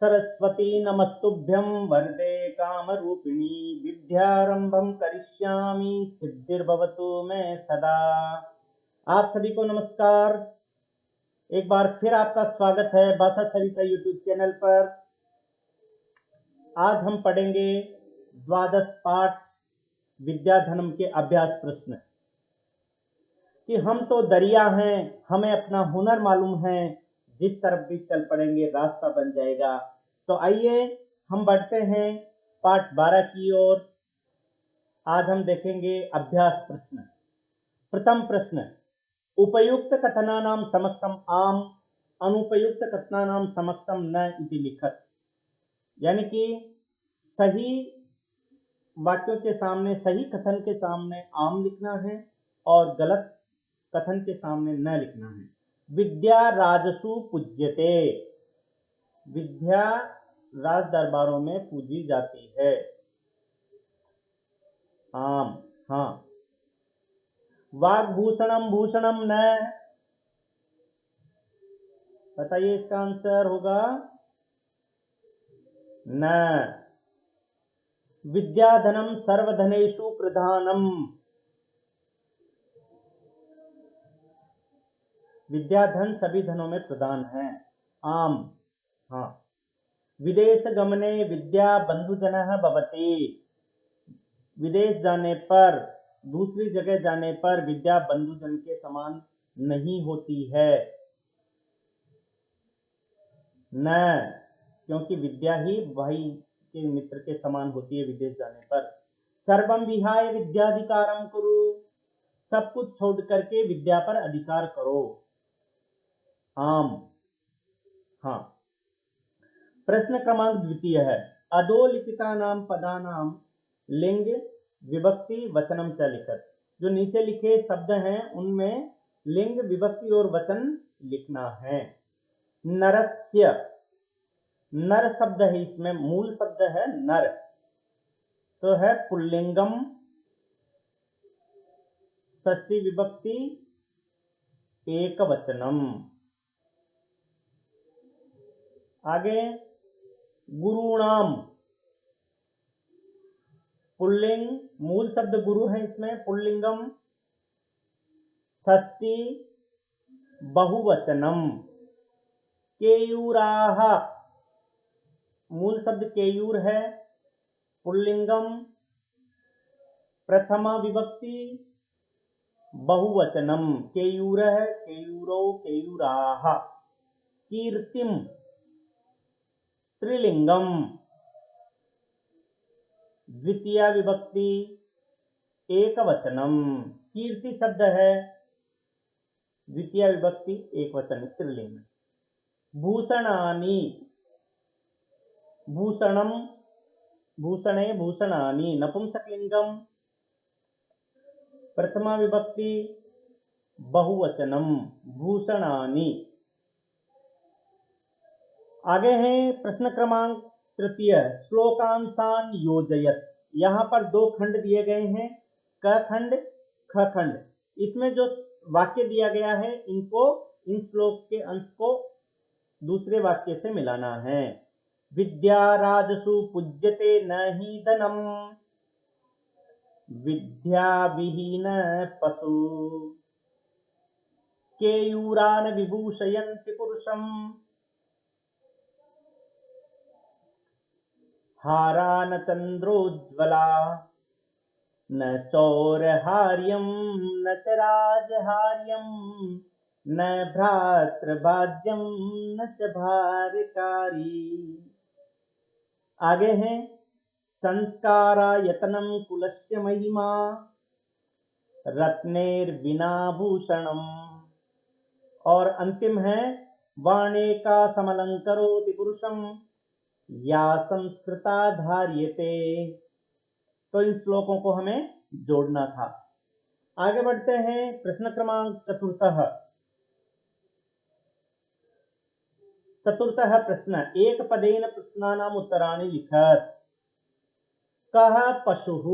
सरस्वती नमस्तुभ्यं वरदे कामरूपिणी विद्यारंभं करिष्यामि सिद्धिर्भवतु मे सदा। आप सभी को नमस्कार। एक बार फिर आपका स्वागत है भाषा सरिता यूट्यूब चैनल पर। आज हम पढ़ेंगे द्वादश पाठ विद्याधनम के अभ्यास प्रश्न कि हम तो दरिया हैं, हमें अपना हुनर मालूम है, जिस तरफ भी चल पड़ेंगे रास्ता बन जाएगा। तो आइए हम बढ़ते हैं पाठ 12 की ओर। आज हम देखेंगे अभ्यास प्रश्न। प्रथम प्रश्न, उपयुक्त कथनानां समक्षम आम, अनुपयुक्त कथनानां समक्षम न इति लिखत। यानी कि सही वाक्यों के सामने, सही कथन के सामने आम लिखना है और गलत कथन के सामने न लिखना है। विद्या राजसु पूज्यते, विद्या राज दरबारों में पूजी जाती है। आम, हाँ। वाग्भूषणम भूषणम न, बताइए इसका आंसर होगा न। विद्याधनम सर्वधनेषु प्रधानम, विद्याधन सभी धनों में प्रधान है। आम, हाँ। विदेश गमने विद्या बंधुजनः भवति, विदेश जाने पर, दूसरी जगह जाने पर विद्या बंधुजन के समान नहीं होती है। न, क्योंकि विद्या ही भाई के मित्र के समान होती है विदेश जाने पर। सर्वम विहाय विद्याधिकारम कुरु, सब कुछ छोड़ करके विद्या पर अधिकार करो। आम, हाँ। प्रश्न क्रमांक द्वितीय है, अधोलिखितानां पदानां लिंग विभक्ति वचनम च लिखत। जो नीचे लिखे शब्द हैं उनमें लिंग विभक्ति और वचन लिखना है। नरस्य, नर शब्द है, इसमें मूल शब्द है नर, तो है पुल्लिंगम, षष्ठी विभक्ति एक वचनम। आगे गुरुणाम, पुल्लिंग, मूल शब्द गुरु है, इसमें पुल्लिंगम, षष्ठी बहुवचनम। केयूराह, मूल शब्द केयूर है, पुल्लिंगम, प्रथमा विभक्ति बहुवचनम। केयूर है, केयूरो, केयूराह। कीर्तिम, स्त्रीलिंगम, द्वितीया विभक्ति एक वचनम। कीर्ति शब्द है, द्वितीया विभक्ति एक वचन, स्त्रीलिंग। भूषणानि, भूषणम, भूषणे भूषणानि, नपुंसकलिंगम, प्रथमा विभक्ति बहुवचनम, भूषणानि। आगे है प्रश्न क्रमांक तृतीय, श्लोकांशान योजयत। यहां पर दो खंड दिए गए हैं, क खंड, ख खंड। इसमें जो वाक्य दिया गया है इनको, इन श्लोक के अंश को दूसरे वाक्य से मिलाना है। विद्या राजसु पूज्यते न हि धनम, विद्या विहीन पशु, केयूरान विभूषयन्ति पुरुषम, हारा न चंद्रोज्ज्वला, न चौरहार्यम न च राजहार्यम, न भ्रातृभाज्यम न च भारकारी। आगे हैं संस्कारायतनम कुलस्य महिमा, रत्नैर्विनाभूषणम। और अंतिम है वाणे का समलंकरोति पुरुषम, या संस्कृता धार्यते। तो इन श्लोकों को हमें जोड़ना था। आगे बढ़ते हैं प्रश्न क्रमांक चतुर्थः। चतुर्थः प्रश्न, एक पदेन प्रश्नानाम् उत्तराणि लिखत। कः पशुः,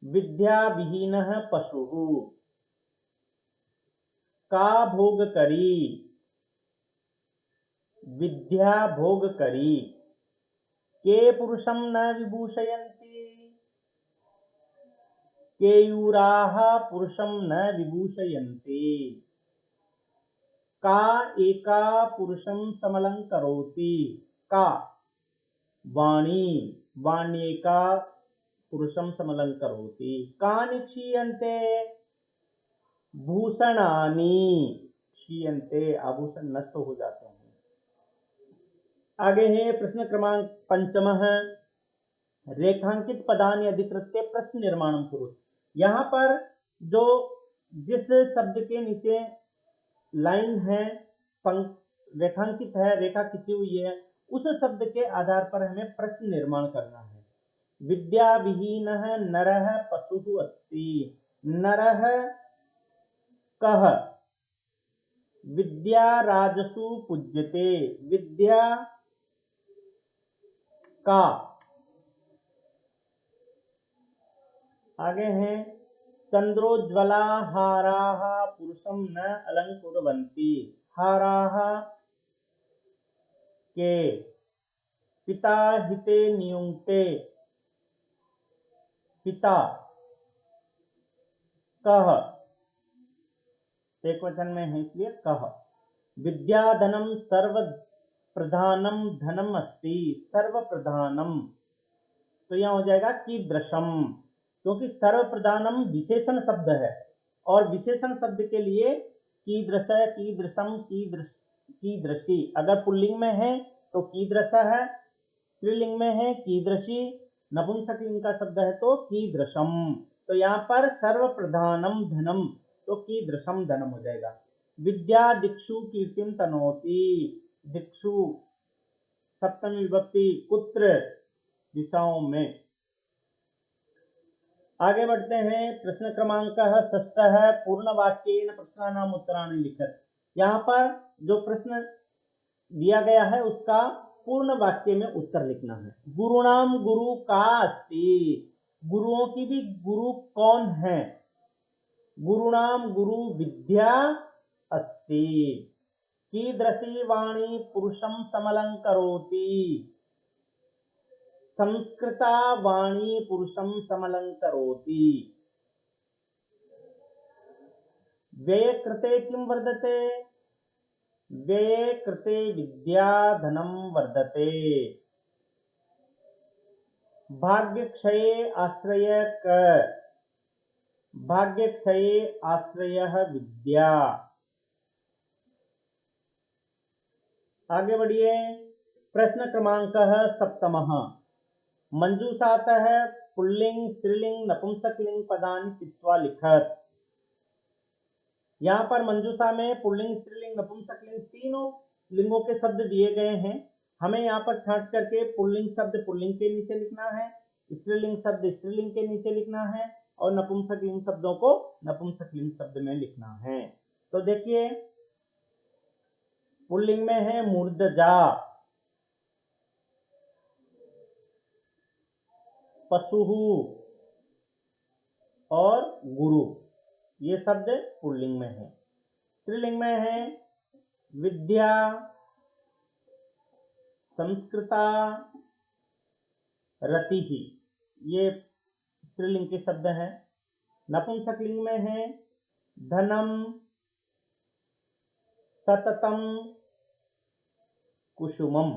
विद्याविहीनः पशुः। का भोग करी, विद्या भोग करी, के पुरुषम न विभूषयन्ति, केयूराः पुरुषम न विभूषयन्ति, का एका पुरुषम समलंकरोति, का वाणी, वाण्येका पुरुषम समलंकरोति, कानि क्षीयन्ते, भूषणानि क्षीयन्ते, आभूषण नष्ट हो जाते हैं। आगे है प्रश्न क्रमांक 5, रेखांकित पदानि अधिकृत्य प्रश्न निर्माणम कुरु। यहाँ पर जो जिस शब्द के नीचे लाइन है, रेखांकित है, रेखा खींची हुई है, उस शब्द के आधार पर हमें प्रश्न निर्माण करना है। विद्या विहीनः नरः पशुः अस्ति, नरः कः, विद्या राजसु पूज्यते, विद्या का। आगे हैं चंद्रोज्ज्वला हाराः पुरुषं न अलंकुर्वन्ति, हाराः के, पिता हिते नियुङ्क्ते, पिता कः, एक वचन में है इसलिए कः। विद्याधनम सर्व प्रधानम धनम अस्ति, सर्व प्रधानम, तो यहां हो जाएगा कीदृशम, क्योंकि सर्व प्रधानम विशेषण शब्द है और विशेषण शब्द के लिए कीदृश, कीदृशम, कीदृशी, अगर पुल्लिंग में है तो कीदृश है, स्त्रीलिंग में है कीदृशी, नपुंसकलिंग का शब्द है तो कीदृशम। तो यहाँ पर सर्व प्रधानम धनम, तो कीदृशम धनम हो जाएगा। विद्या दिक्षु कीर्तिम तनोति, दिक्षु सप्तमी विभक्ति, कुत्र, दिशाओं में। आगे बढ़ते हैं, प्रश्न क्रमांक 6, पूर्ण वाक्येन प्रश्नानाम उत्तराणि लिखत। यहाँ पर जो प्रश्न दिया गया है उसका पूर्ण वाक्य में उत्तर लिखना है। गुरुणाम गुरु का अस्ति, गुरुओं की भी गुरु कौन है, गुरुणाम गुरु विद्या अस्ति, कीदृशी वाणी पुरुषम समलंकरोति, संस्कृता वाणी पुरुषम समलंकरोति, व्यये कृते किं वर्धते, व्यये कृते विद्या धनम वर्धते, भाग्यक्षये आश्रय क, भाग्यक्षये आश्रयः विद्या। आगे बढ़िए, प्रश्न क्रमांक 7, मंजूषातः पुल्लिंग स्त्रीलिंग नपुंसकलिंग पदानि चित्वा लिखत। यहाँ पर मंजूषा में पुल्लिंग स्त्रीलिंग नपुंसकलिंग तीनों लिंगों के शब्द दिए गए हैं। हमें यहाँ पर छांट करके पुल्लिंग शब्द पुल्लिंग के नीचे लिखना है, स्त्रीलिंग शब्द स्त्रीलिंग के नीचे लिखना है और नपुंसकलिंग शब्दों को नपुंसकलिंग शब्द में लिखना है। तो देखिए, पुल्लिंग में है मूर्धजा, पशुः और गुरु, ये शब्द पुल्लिंग में है। स्त्रीलिंग में है विद्या, संस्कृता, रतिः, ये स्त्रीलिंग के शब्द हैं। नपुंसकलिंग में है धनम, सततम, कुसुमम।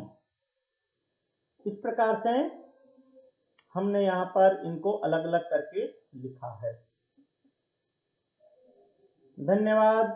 इस प्रकार से हमने यहाँ पर इनको अलग अलग करके लिखा है। धन्यवाद।